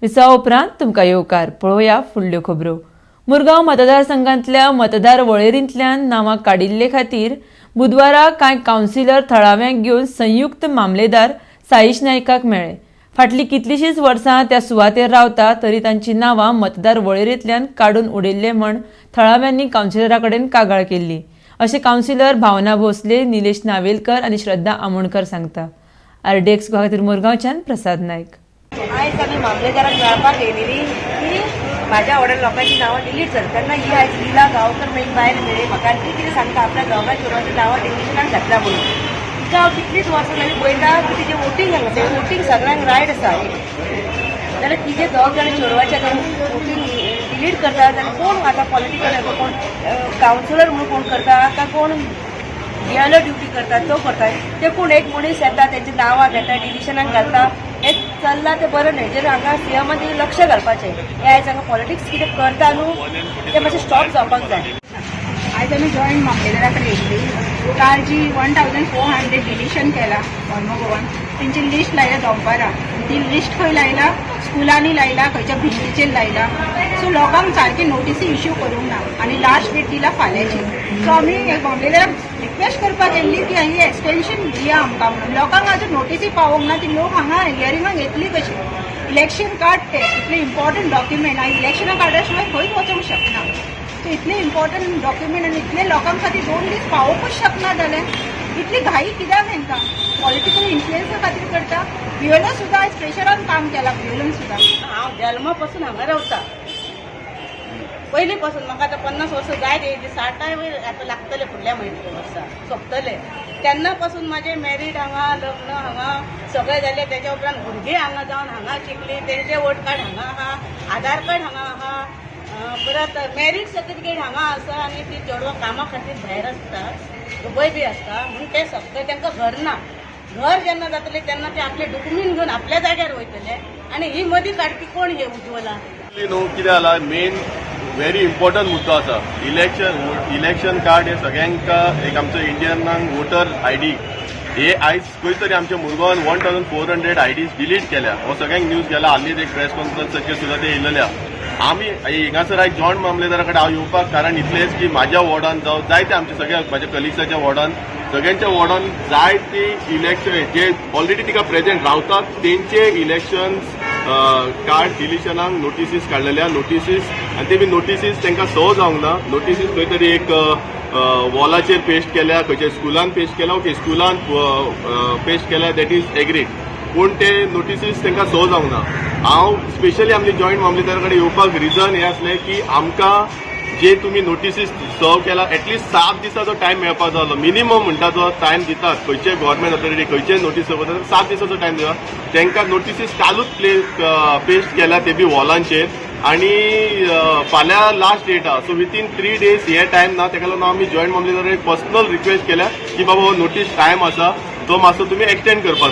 Visa उपरांत तुमकां येवकार पळोवया फुडल्यो खबरो। मुरगांव मतदारसंघांतल्या मतदार वळेरींतल्यान नांवां काडिल्ले खातीर बुधवारा कांय कावन्सिलर थळाव्यांक घेवन संयुक्त मामलेदार साईश नायकाक मेळ्ळे। फाटलीं कितलींशींच वर्सां त्या सुवातेर रावता तरी तांची नांवां मतदार वळेरेंतल्यान काडून उडयल्ले म्हण थळाव्यांनी कावन्सिलरा कडेन कागाळ केल्ली, अशें कावन्सिलर भावना भोसले, निलेश नावेलकर आनी श्रद्धा आमोणकर सांगता। RDX खातीर मुरगांवच्यान प्रसाद नायक। आयज आमी मामलेदाराक मेळपाक येयलेली की म्हाज्या वाड्यार लोकांची नांवां डिलीट जाली तेन्ना ही आयज लिला गांवकर एक बायल मेळ्ळी म्हाका आनी ती कितें सांगता आपल्या दोगां चेडवांची नांवां डिलिशनाक घातल्या म्हणून। तिका हांव कितलींच वर्सां जालीं पळयता की तिचें वोटींग हांगा तें वोटींग सगळ्यांक रायट आसा, जाल्यार तिचे दोग जाण चेडवाचें वोटींग डिलीट करता जाल्यार कोण आतां पॉलिटिकल हेका कोण कावन्सिलर म्हणून कोण करता काय कोण डिएलओ ड्युटी करता तो करता, ते कोण एक मनीस येता तेंची नांवां घेता डिलिशनाक घालता, हे चल्लां तें बरें न्हय। जर हांगा सीएमान लक्ष घालपाचें, हे आयज हांगा पॉलिटिक्स कितें करता न्हू तें मातशें स्टॉप जावपाक जाय। आयज आमी जॉयंट मामलेदारा कडेन येयल्ली, काल जी 1400 डिलिशन केला गोवा गोवान तेंची लिस्ट लायला दनपारां। ती लिस्ट खंय लायला, स्कुलांनी लायला, खंयच्या भिंतीचेर लायला, सो लोकांक सारकी नोटीसी इश्यू करूंक ना आनी लास्ट डेट दिला फाल्यांची। सो आमी मामलेदाराक रिक्वेस्ट करपाक येयल्ली की ही एक्सटेंशन दिया आमकां म्हणून। लोकांक आजून नोटीसी पावोंक ना, ती लोक हांगा हियरिंगाक येतली कशी? इलेक्शन कार्ड ते इतले इम्पॉर्टंट डॉक्युमेंट आनी इलेक्शना कार्डा शिवाय खंयच वचूंक शकना। सो इतले इम्पॉर्टंट डॉक्युमेंट आनी इतले लोकांक खातीर 2 दीस पावोवंकूच शकना जाले, इतली घाई कित्याक हेंकां? पॉलिटिकल इन्फ्लुएन्सा खातीर करता। BLO सुद्दां आयज प्रेशरान काम केलां, BLOन सुद्दां। हांव जल्मा पासून हांगा रावता, पयलीं पासून म्हाका आतां 50 वर्सां जायत येयली, 60 वयर आतां लागतले फुडल्या वर्सा सोंपतले। तेन्ना पासून म्हाजें मॅरीड हांगा, लग्न हांगा सगळें जालें। तेच्या उपरांत भुरगीं हांगा जावन हांगा शिकलीं, तेंचें वोट कार्ड हांगा आहा, आधार कार्ड हांगा आहा, परत मॅरीड सर्टिफिकेट हांगा आसा आनी ती चेडवां कामा खातीर भायर आसता, दुबय बी आसता म्हणून ते सगळें तांकां घर ना। घर जेन्ना जातलें तेन्ना ते आपले डॉक्युमेंट घेवन आपल्या जाग्यार वयतले आनी ही मदीं काडपी कोण हे उज्ज्वला? न्हू कितें जाला, मेन व्हेरी इम्पॉर्टंट मुद्दो आसा इलेक्शन कार्ड हे सगळ्यांक एक आमचो इंडियनाक वोटर ID हे आयज खंय तरी आमच्या मुरगांवान 1400 IDs डिलीट केल्या। हो सगळ्यांक न्यूज गेला, हालींच एक प्रेस कॉन्फरन्साचेर सुद्दां ते येयलेल्या। आमी हिंगासर आयज जॉयंट मामलेदारा कडेन हांव येवपाक कारण इतलेंच की म्हाज्या वॉर्डान जावं जायते आमच्या सगळ्या म्हाज्या कलिग्साच्या वॉर्डान सगळ्यांच्या वॉर्डान जायती इलेक्शन जे ऑलरेडी तिका प्रेझेंट रावतात तेंचे इलेक्शन कार्ड डिलिशनाक नोटिसीस काडलेल्या नोटिसीस आनी ते बी नोटिसीस तांकां सो जावंक ना। नोटिसीस खंय तरी एक वॉलाचेर पेस्ट केल्या, खंयच्या स्कुलान पेस्ट केल्या, ओके स्कुलान पेस्ट केल्या, दॅट इज एग्रीड, पूण ते नोटिसीस तांकां सो जावंक ना। हांव स्पेशली आमच्या जॉयंट मामलेदारा कडेन येवपाक रिजन हे आसलें की आमकां जे तुमी नोटिसीस सर्व केला एटलीस्ट 7 दिसाचो टायम मेळपाक जालो। मिनिमम म्हणटा जो टायम दितात खंयचे गव्हर्मेंट ऑथॉरिटी खंयचे नोटीस सर्व करतात 7 दिसाचो टायम दितात। तांकां नोटिसीस कालूच पेस्ट केल्या ते बी वॉलांचेर आनी फाल्यां लास्ट डेट आहा, सो विथीन 3 days हे टायम ना। ताका लागून आमी जॉयंट मामलेदाराक पर्सनल रिक्वेस्ट केल्या की बाबा हो नोटीस टायम आसा तो मातसो तुमी एक्सटेंड करपाचो।